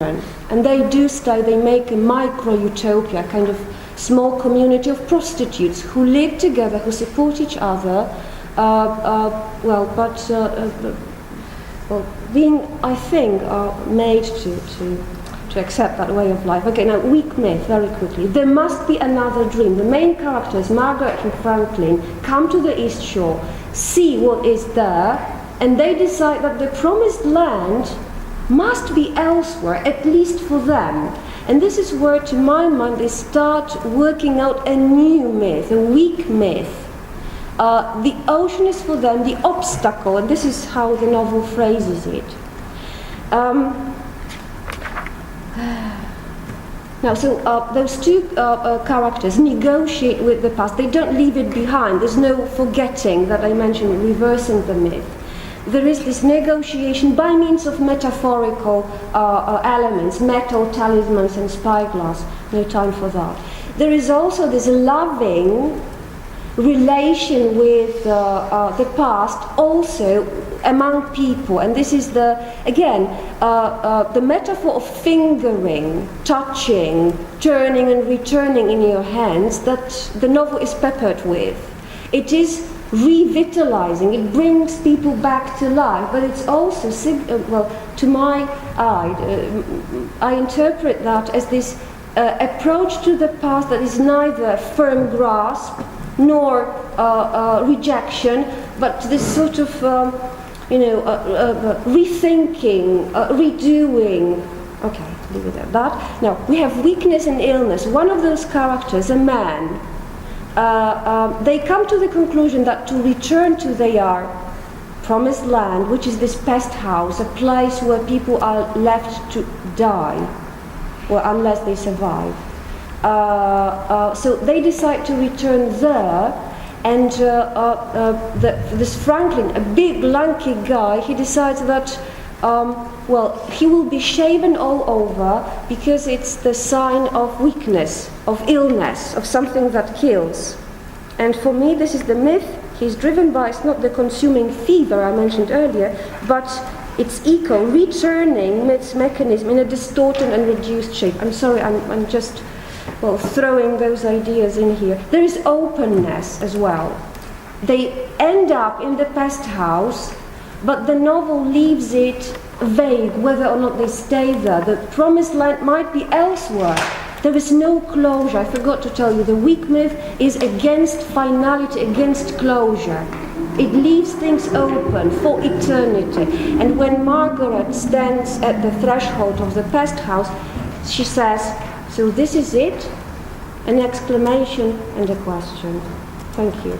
And they do stay, they make a micro-utopia, kind of small community of prostitutes who live together, who support each other, being, I think, made to accept that way of life. Okay, now, weak myth, very quickly. There must be another dream. The main characters, Margaret and Franklin, come to the East Shore, see what is there, and they decide that the promised land must be elsewhere, at least for them. And this is where, to my mind, they start working out a new myth, a weak myth. The ocean is for them the obstacle, and this is how the novel phrases it. Now, so those two characters negotiate with the past. They don't leave it behind. There's no forgetting that I mentioned, reversing the myth. There is this negotiation by means of metaphorical elements, metal, talismans, and spyglass. No time for that. There is also this loving relation with the past, also among people, and this is the metaphor of fingering, touching, turning and returning in your hands that the novel is peppered with. It is revitalizing, it brings people back to life, but it's also, to my eye, I interpret that as this approach to the past that is neither firm grasp nor rejection, but this sort of, rethinking, redoing. Okay, leave it at that. Now, we have weakness and illness. One of those characters, a man, they come to the conclusion that to return to their promised land, which is this pest house, a place where people are left to die, well, unless they survive. So they decide to return there, and this Franklin, a big lanky guy, he decides that he will be shaven all over because it's the sign of weakness, of illness, of something that kills. And for me, this is the myth he's driven by. It's not the consuming fever I mentioned earlier, but it's eco, returning its mechanism in a distorted and reduced shape. I'm sorry, I'm just throwing those ideas in here. There is openness as well. They end up in the pest house, but the novel leaves it vague whether or not they stay there. The promised land might be elsewhere. There is no closure. I forgot to tell you, the weak myth is against finality, against closure. It leaves things open for eternity. And when Margaret stands at the threshold of the pest house, she says, "So this is it?" An exclamation and a question. Thank you.